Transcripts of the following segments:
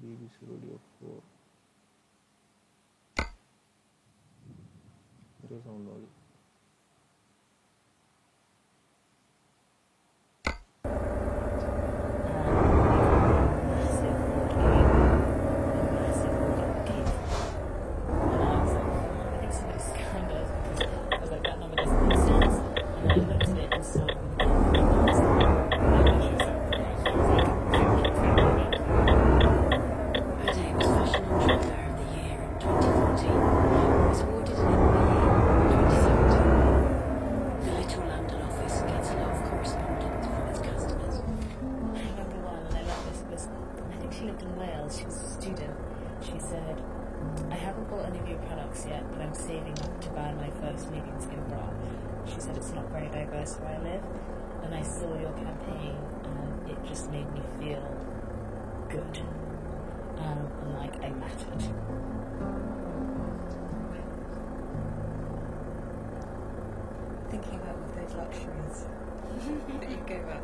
BBC Radio 4 ചെറിയ sound മതി. Thinking about all those luxuries that you gave up.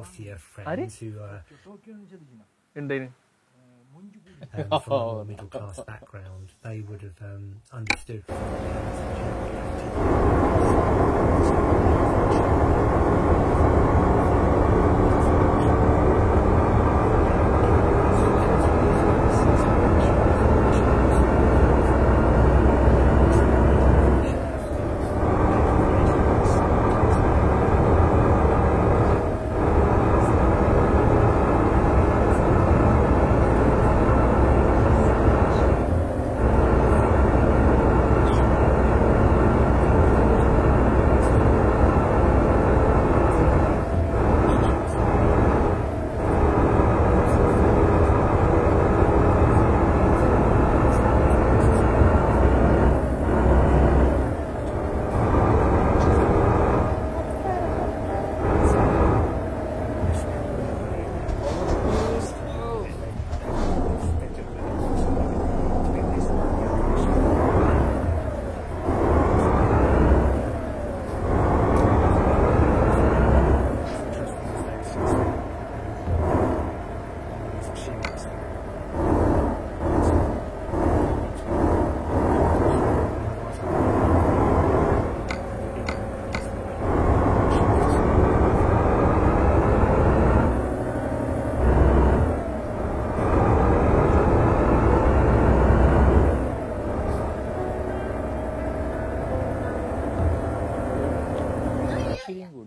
wealthier friends who are ഉണ്ടേന് from a more middle class background, they would have understood.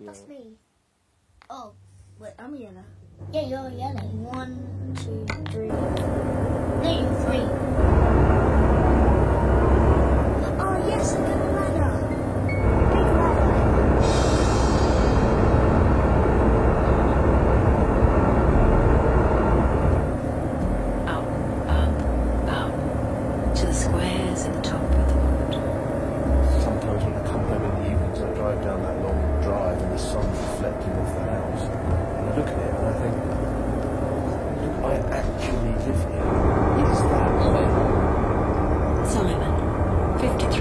That's me. Oh, wait, I'm yellow. Yeah, you're yellow. 1, 2, 3. No, you're 3. Oh, yes, I got a ladder. Big ladder. Up, to the squares at the top of the world. Sometimes when I come home in the evenings, I drive down that long drive and the sun's reflecting off the house. And I look at it and I think, I actually live here. Is that right? Simon, 53,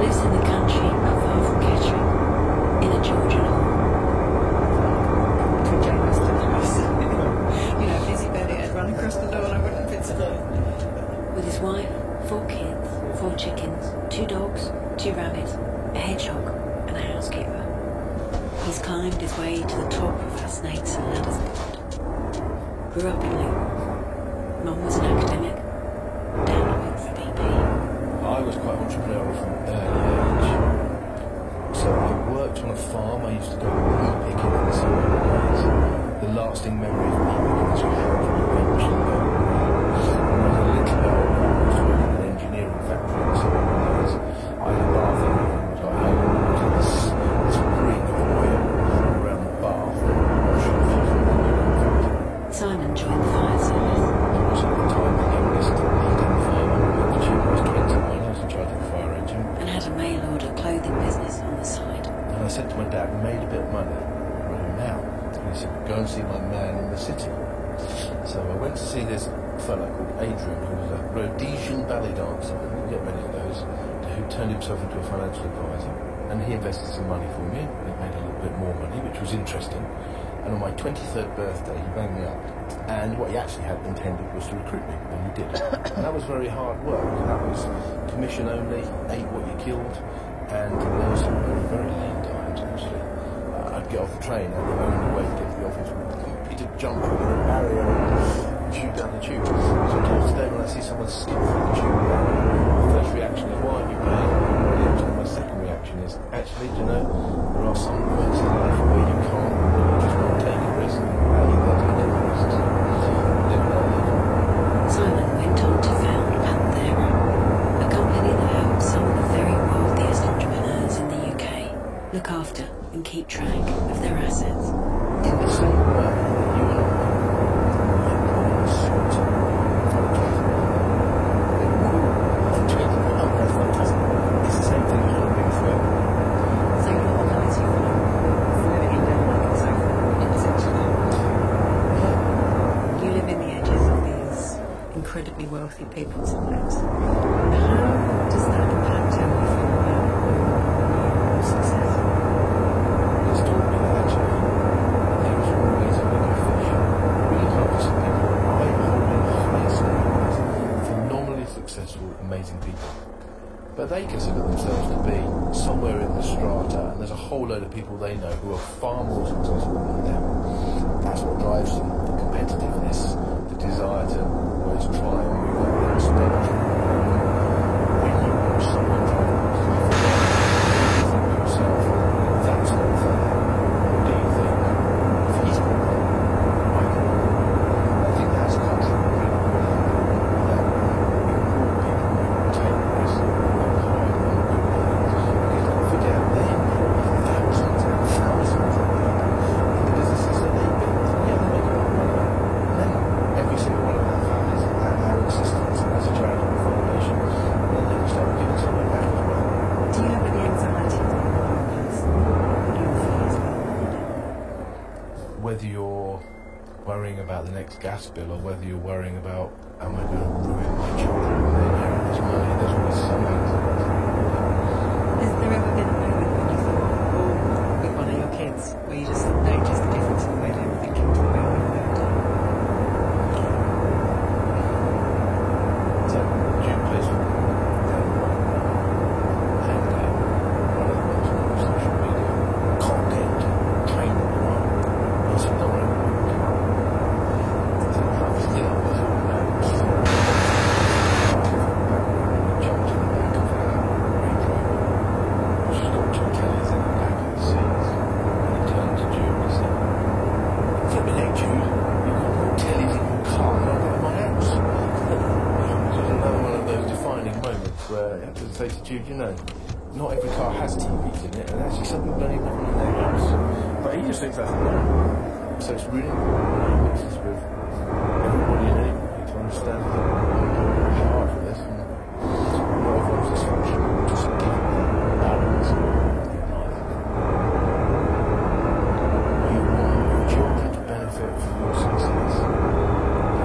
lives in the country not far from Kettering, in a Georgian home. To Jane Austen house. You know, Lizzie Bennet had run across the lawn, I wouldn't have been so. With his wife, 4 kids, 4 chickens, 2 dogs, 2 rabbits, a hedgehog, and a housekeeper. He's climbed his way to the top of our snakes and ladders board. Grew up in Luton. Mum was an academic. Dad worked for BP. I was quite entrepreneurial from an early age. So I worked on a farm. I used to go bee picking in the summer days. The lasting memory of bee picking is how I could eventually go. When I was a little girl, I was working in an engineering factory in the summer days. I had a bath every time I got home. There was this ring of oil around the bath that washed off your engineering factory. Simon joined the fire service. I was at the time the youngest leading fireman. I was 21. I was in charge of the fire engine. And had a mail order clothing business on the side. And I said to my dad, made a bit of money. Right now. And he said, go and see my man in the city. So I went to see this fellow called Adrian, who was a Rhodesian ballet dancer. I didn't get many of those. Who turned himself into a financial advisor. And he invested some money for me. And it made a little bit more money, which was interesting. And on my 23rd birthday, he rang me up. And what he actually had intended was to recruit me, and he did. And that was very hard work. That was commission only, ate what you killed, and there were some very, very lean times, actually. I'd get off the train, and the only way to get to the office was to complete a jump over the barrier and shoot down the tube. So today, when I see someone skip through the tube barrier, my first reaction is, why are you paying? And my second reaction is, actually, do you know, there are some points in life where you can't, you just won't take a risk. Simon went on to found Panthera, a company that helps some of the very wealthiest entrepreneurs in the UK look after and keep track of their assets. In the same way that you and I might sort of that's fantastic. It's the same thing as you're doing for So you organise your living in Denmark and so forth, essentially. You live in the edges of these incredibly wealthy people's lives. How does that impact how you feel about success? He's taught me that actually. He was consider themselves to be somewhere in the strata, and there's a whole load of people they know who are far more successful than them. That's what drives them, the competitiveness, the desire to always try and move up that spectrum. When you watch someone try to move up, you think to yourself, that's not fair. What do you think? If he's got one, I can. I think that's contributing that more people take risks and work hard and do things. Because don't forget, they're thousands and thousands of people in the businesses that they build. Yeah, they make a lot of money. And then every single one of their families have our existence as a charitable foundation. And then they can start giving something back as well. Do you have any anxiety about this? What do you feel about Whether you're worrying about the next gas bill or whether you're worrying about, am I going to ruin my children when they inherit this money, there's always some anxiety. Has there ever been a moment when you thought, oh, with one of your kids, where you just noticed the difference in the way they were thinking to the way you were? So, June plays for down the road. And one of the ones on social media can't get to train on the road. I said, don't worry about it. I said, I'll just get up with her and jumped in the back of her Range Rover. She's got two Kellys in the back of the seats. And he turned to Jude and said, "Flip a leg, Jude. You've got more Kellys in your car than I've got in my house." Which was another one of those defining moments where I had to say to Jude, you know, not every car has TVs in it, and actually some people don't even have one in their house. But he just thinks that's normal. So it's really important to mix with everybody and anybody to understand that I'm working hard for this, and not everyone's dysfunctional. Just give them balance in life. You want your children to benefit from your success. You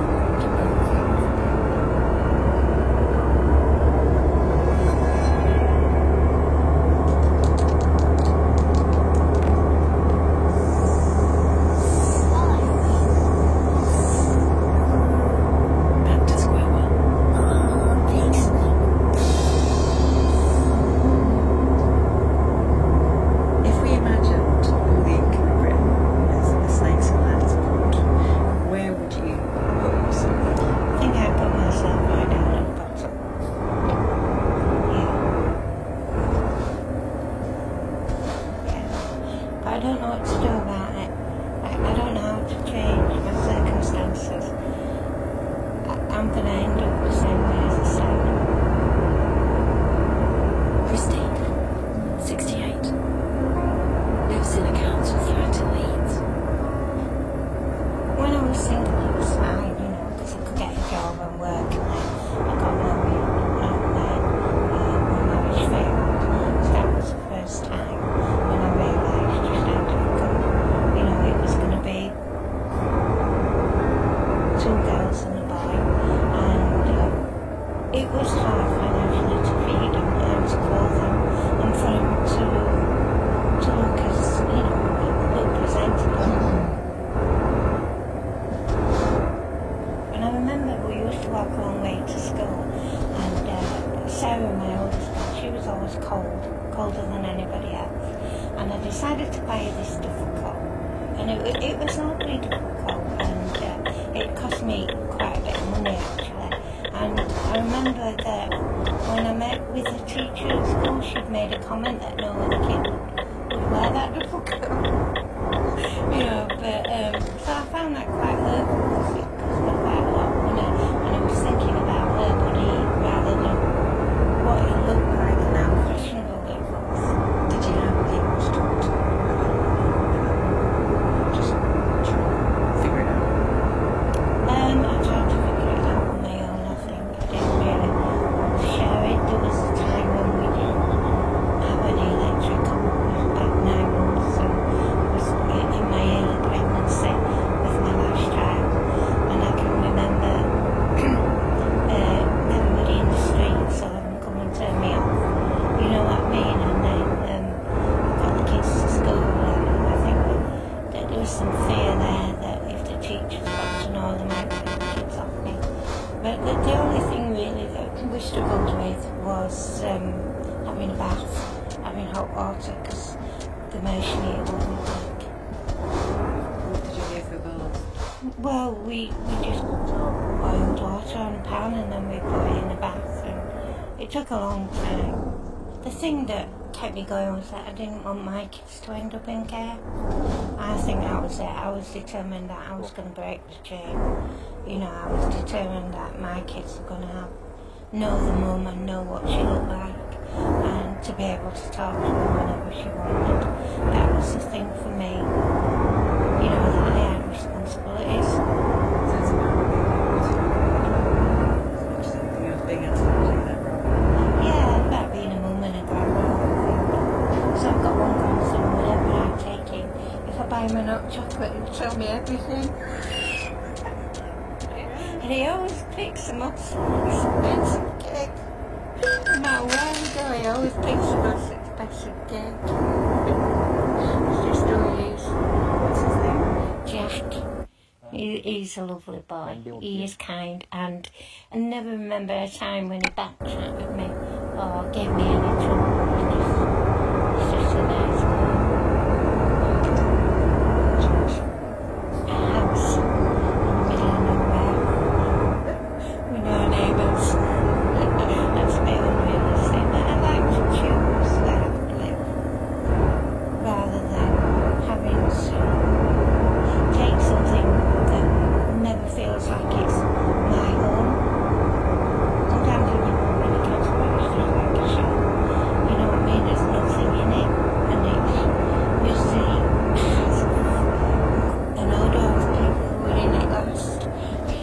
want them to know the value of power. Back to square one. Thanks. If we imagined all the income of Britain as the snakes and ladders pond, where would you put yourself? I think I'd put myself right down at the bottom. I don't know what to do about it. I don't know how to change my circumstances. I'm going to end up the same way as the Sarah. Christine, 68, lives in a council flat in Leeds. When I was single, it was fine, you know, because I could get a job and work, and then I got married, and then my marriage failed. So that was the first time when I realised just how difficult, you know, it was going to be. Two girls and a boy, and it was hard financially to feed them and to clothe them, and for them to look as, you know, look presentable. And I remember we used to walk a long way to school, and Sarah, my oldest girl, she was always colder than anybody else, and I decided to buy her this duffel coat, and it was awfully difficult, and it cost me quite a bit of money actually. And I remember that when I met with the teacher at school, she'd made a comment that no other kid would wear that duffel coat. You know, but so I found that quite hurtful because it cost me quite a lot of money, and I was thinking about her body rather than what it looked like and how fashionable it was. Did you have people to talk to? Just try to figure it out. I tried to figure it out on my own, I think. I didn't really share it. There was a time when we didn't have any electrical. It was about 9 months, and I was in my early pregnancy with my last child. having a bath, having hot water, because the motion heater wouldn't work. What did you do for a bath? Well, we just boiled water on a pan and then we put it in a bath, and it took a long time. The thing that kept me going was that I didn't want my kids to end up in care. I think that was it. I was determined that I was going to break the chain. You know, I was determined that my kids were going to know the mum and know what she looked like, and to be able to talk to her whenever she wanted. That was the thing for me. You know, that I had responsibilities. So it's about something else, being able to do that role. Yeah, about being a mum and a grandma, I think. So I've got one grandson, whenever I take him, if I buy him a hot chocolate, he'll tell me everything. And he always picks the most expensive cake. No matter where we go, he always picks the most expensive cake. It's just who he is. What's his name? Jack. He's a lovely boy. He is kind, and I never remember a time when he backtracked with me or gave me any trouble. He's just a nice boy. A house in the middle of nowhere. We know our neighbours. That's a bit unrealistic, but I like to choose where I would live rather than having to take something that never feels like it's my home. Sometimes when you get to it, it's just like a shop. You know what I mean? There's nothing in it, and you see an odour of people who were in it last.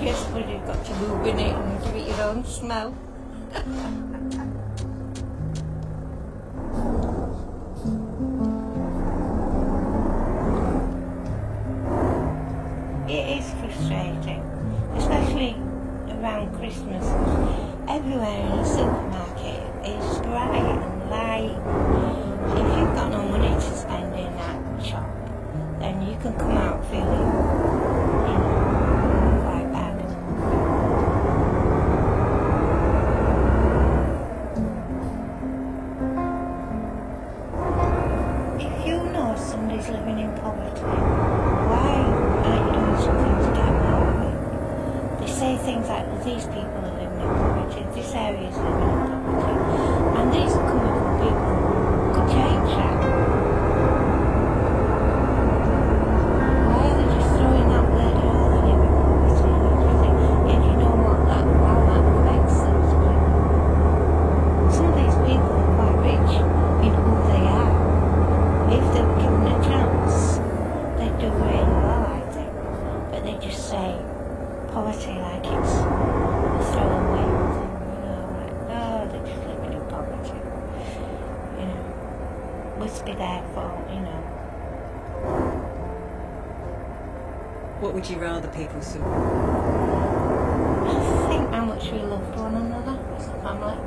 Yes, but you've got to move in it and give it your own smell. It is frustrating, especially around Christmas. Everywhere in a supermarket is bright and light. If you've got no money to spend in that shop, then you can come out feeling, you know, quite bad. If you know somebody's living in poverty, why aren't you doing something to get them out of it? They say things like, these people are living in poverty, this area is living in poverty, and these are coming from people who could change that. Why are they just throwing that word out that live in poverty and everything? Yeah, do you know how that affects those people? Some of these people are quite rich in who they are. If they were given a chance, they'd do really well, I think. But they just say poverty like it's a throwaway thing, you know, like, oh, they're just living in poverty. You know, must be their fault, you know. What would you rather people saw? I think how much we loved one another as a family.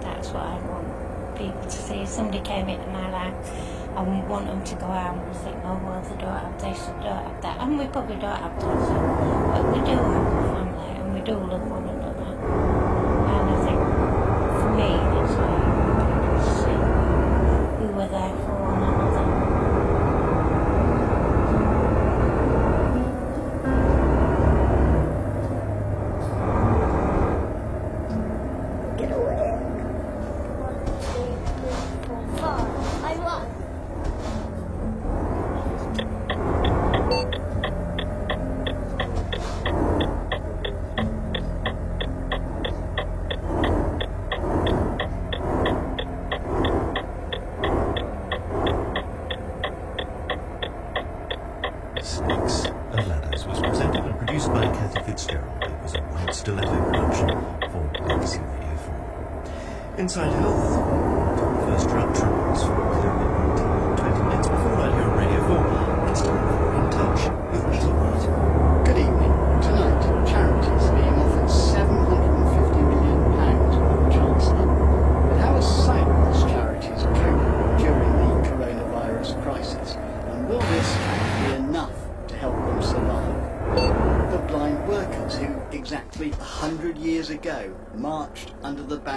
That's what I want people to see. If somebody came into my life, I wouldn't want them to go out and think, oh, well, they don't have this, they don't have that. And we probably don't have that, but we do have a family and we do love one another. And I think, for me, it's like people see we were there for one another. Get away. 1, 2, 3, 4, 5. I won.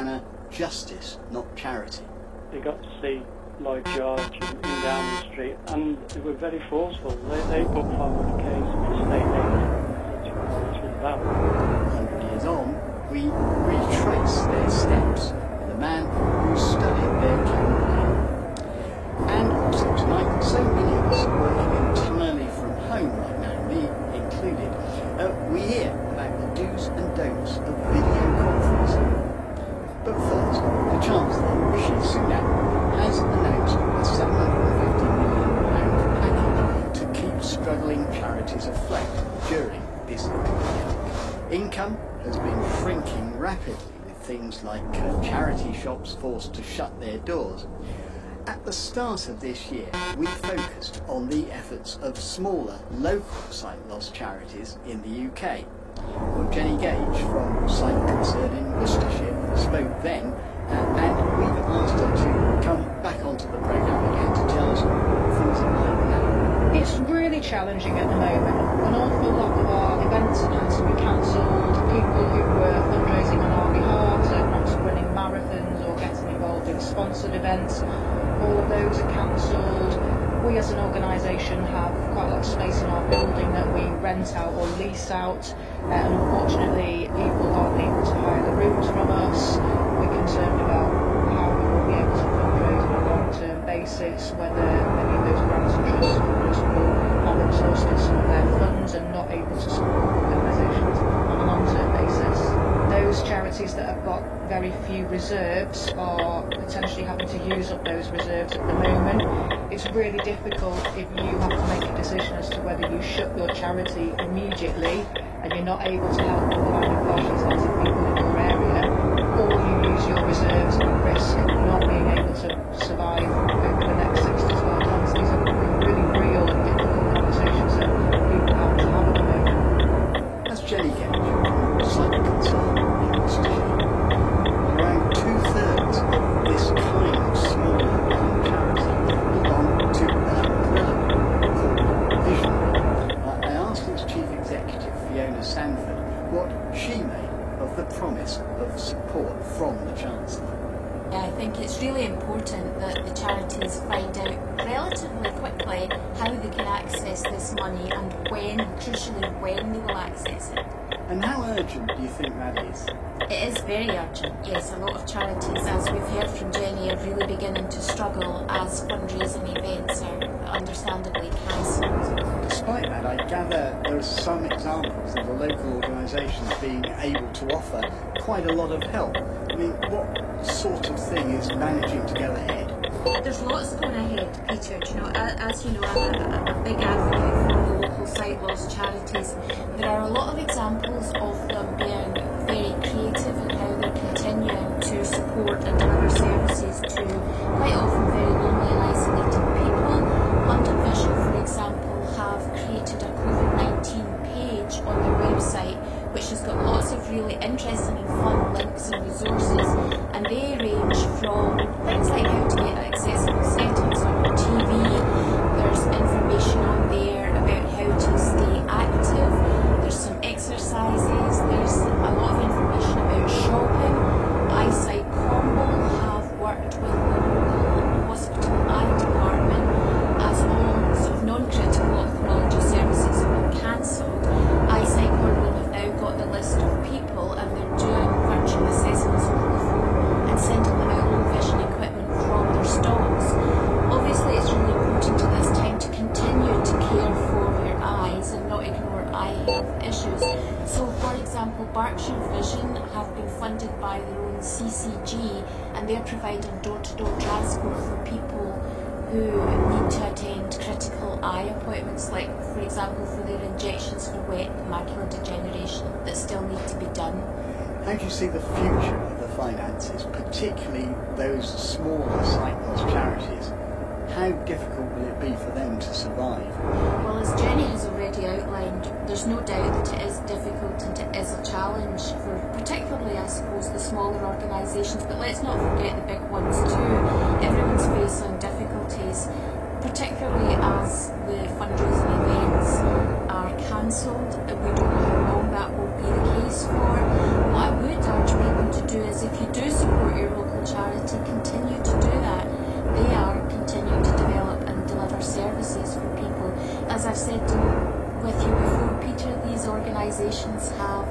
banner justice, not charity. They got to see Lloyd George in Downing Street, and they were very forceful. They put forward a case for state aid. That's what it was about. 100 years on, we retrace their steps, the man who studied their campaign. And also tonight, so many of us working entirely from home right now, me included, we hear about the do's and don'ts of video conferencing. But first, the Chancellor, Rishi Sunak, has announced a £750 million package to keep struggling charities afloat during this pandemic. Income has been shrinking rapidly, with things like charity shops forced to shut their doors. At the start of this year, we focused on the efforts of smaller, local sight loss charities in the UK. Well, Jenny Gage from Sight Concern in Worcestershire spoke then, and we've asked her to come back onto the programme again to tell us what things are like now. It's really challenging at the moment. An awful lot of our events have had to be cancelled. People who were fundraising on our behalf, so perhaps running marathons or getting involved in sponsored events, all of those are cancelled. We as an organisation have quite a lot of space in our building that we rent out or lease out, and unfortunately people aren't able to hire the rooms from us. We're concerned about how we will be able to fundraise on a long-term basis, whether many of those grants and trust funders will have exhausted some of their funds and not able to support organisations on a long-term basis. Those charities that have got very few reserves are potentially having to use up those reserves at the moment. It's really difficult if you have to make a decision as to whether you shut your charity immediately and you're not able to help blind and partially sighted people in your area, or you use your reserves and risk not being able to survive over the next 6 to 12 months. These are really real and difficult conversations that people have to have at the moment. That's Jenny Gage, Sight Concern in Worcestershire. Around 2/3 of this kind of small local charity belong to an umbrella called Vision. I asked its chief executive, Fiona Sanford, what she made of the promise of support from the Chancellor. I think it's really important that the charities find out relatively quickly how they can access this money and when, crucially, when they will access it. And how urgent do you think that is? It is very urgent, yes. A lot of charities, as we've heard from Jenny, are really beginning to struggle as fundraising events are understandably cancelled. Despite that, I gather there are some examples of the local organisations being able to offer quite a lot of help. I mean, what sort of thing is managing to go ahead? There's lots going ahead, Peter. You know, as you know, I'm a big advocate for the local sight loss charities. There are a lot of examples of them being very creative in how they're continuing to support and deliver services to quite often very lonely and isolated people. London Vision, for example, have created a COVID-19 page on their website which has got lots of really interesting and fun links and resources, and they range from things like how to get accessible settings on your TV. There's information on there about how to stay active. There's some exercises. There's a lot of information about shopping. Eyesight Combo have worked with the local hospital eye department as all sort of non-critical ophthalmology services have been cancelled. Eyesight Combo have now got the list of people, and they're doing virtual assessments over the phone and sending them out low vision equipment from their stalls. Obviously, it's really important at this time to continue to care for your eyes and not ignore eye health issues. So, for example, Berkshire Vision have been funded by their own CCG, and they're providing door-to-door transport for people who need to attend critical eye appointments, like, for example, for their injections for wet macular degeneration that still need to be done. How do you see the future of the finances, particularly those smaller sight loss charities? How difficult will it be for them to survive? Well, as Jenny has already outlined, there's no doubt that it is difficult and it is a challenge for particularly, I suppose, the smaller organisations, but let's not forget the big ones too. Everyone's facing difficulties, particularly as the fundraising events are cancelled. We don't know how long that will be the case for. What I would urge people to do is, if you do support said with you before, Peter, these organisations have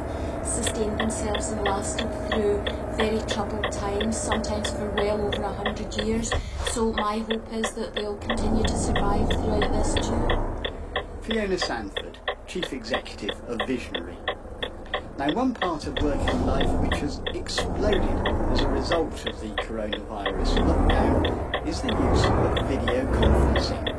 sustained themselves and lasted through very troubled times, sometimes for well over 100 years. So my hope is that they'll continue to survive throughout this too. Fiona Sanford, Chief Executive of Visionary. Now, one part of working life which has exploded as a result of the coronavirus lockdown is the use of video conferencing.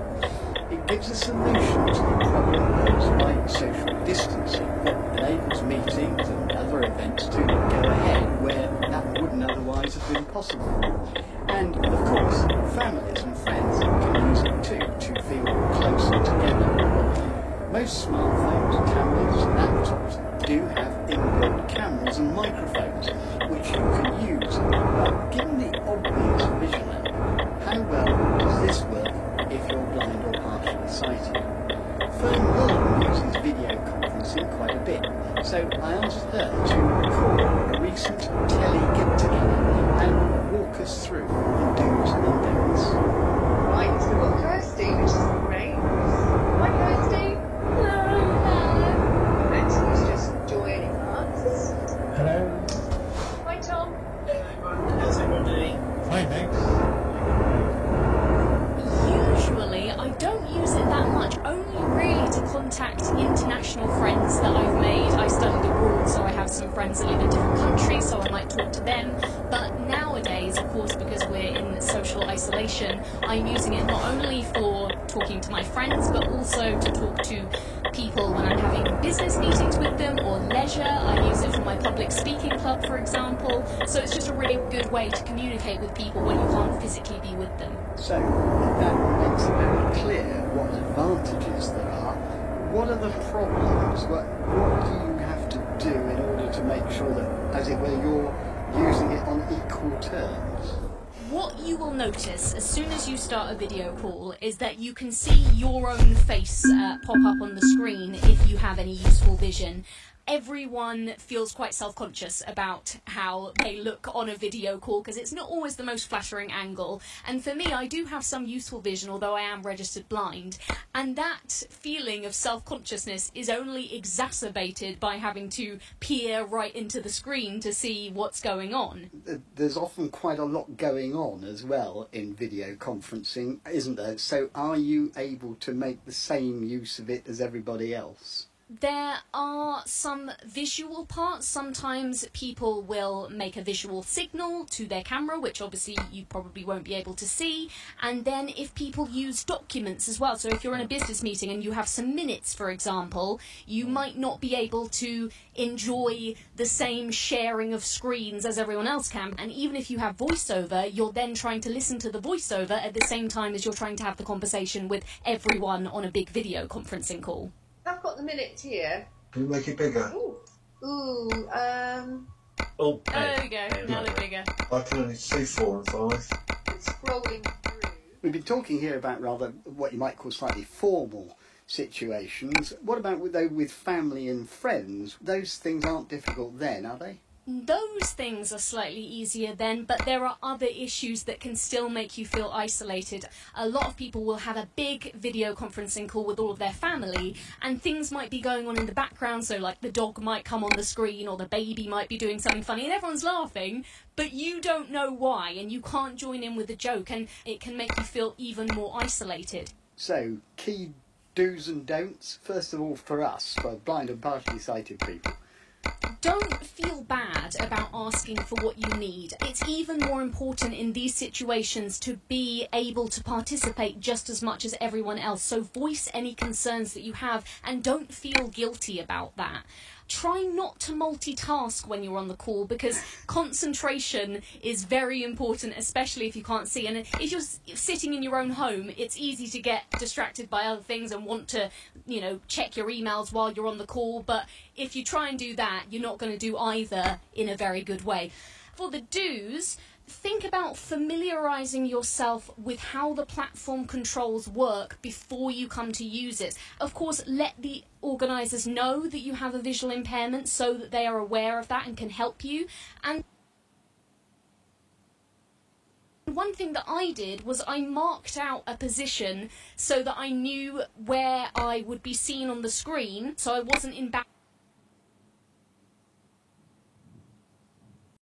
It gives a solution to the problem posed by social distancing that enables meetings and other events to go ahead where that wouldn't otherwise have been possible. And, of course, families and friends can use it too to feel closer together. Most smartphones, tablets, laptops do have inbuilt cameras and microphones which you can use. But given the obvious visual element, how well does this work if you're blind or partially sighted? Fern Mullen uses video conferencing quite a bit, so I asked her to record a recent telly get-together and walk us through the do's and don'ts. Right, so we've got Kirsty, which is great. Hi Kirsty. Hello. And she's just joining us. Hello. Hi Tom. How's everyone doing? Fine, thanks. Usually I don't use it that much, only really to contact international friends that I've made. I studied abroad, so I have some friends that live in different countries, so I might talk to them. But nowadays, of course, because we're in social isolation, I'm using it not only for talking to my friends, but also to talk to people when I'm having business meetings with them or leisure. I use it for my public speaking club, for example. So it's just a really good way to communicate with people when you can't physically be with them. So, that makes it very clear what advantages there are. What are the problems? What do you have to do in order to make sure that, as it were, you're using it on equal terms? What you will notice as soon as you start a video call is that you can see your own face pop up on the screen if you have any useful vision. Everyone feels quite self-conscious about how they look on a video call because it's not always the most flattering angle. And for me, I do have some useful vision, although I am registered blind. And that feeling of self-consciousness is only exacerbated by having to peer right into the screen to see what's going on. There's often quite a lot going on as well in video conferencing, isn't there? So are you able to make the same use of it as everybody else? There are some visual parts. Sometimes people will make a visual signal to their camera, which obviously you probably won't be able to see. And then if people use documents as well, so if you're in a business meeting and you have some minutes, for example, you might not be able to enjoy the same sharing of screens as everyone else can. And even if you have voiceover, you're then trying to listen to the voiceover at the same time as you're trying to have the conversation with everyone on a big video conferencing call. I've got the minutes here. Can you make it bigger? Oh, there we go. Now they're bigger. I can only see 4 and 5. It's scrolling through. We've been talking here about rather what you might call slightly formal situations. What about with family and friends? Those things aren't difficult then, are they? Those things are slightly easier then, but there are other issues that can still make you feel isolated. A lot of people will have a big video conferencing call with all of their family, and things might be going on in the background, so like the dog might come on the screen or the baby might be doing something funny and everyone's laughing, but you don't know why and you can't join in with the joke, and it can make you feel even more isolated. So, key do's and don'ts, first of all for us, for blind and partially sighted people. Don't feel bad about asking for what you need. It's even more important in these situations to be able to participate just as much as everyone else. So voice any concerns that you have and don't feel guilty about that. Try not to multitask when you're on the call because concentration is very important, especially if you can't see. And if you're sitting in your own home, it's easy to get distracted by other things and want to, check your emails while you're on the call. But if you try and do that, you're not going to do either in a very good way. For the do's, think about familiarising yourself with how the platform controls work before you come to use it. Of course, let the organisers know that you have a visual impairment so that they are aware of that and can help you. And One thing that I did was I marked out a position so that I knew where I would be seen on the screen, so I wasn't in back.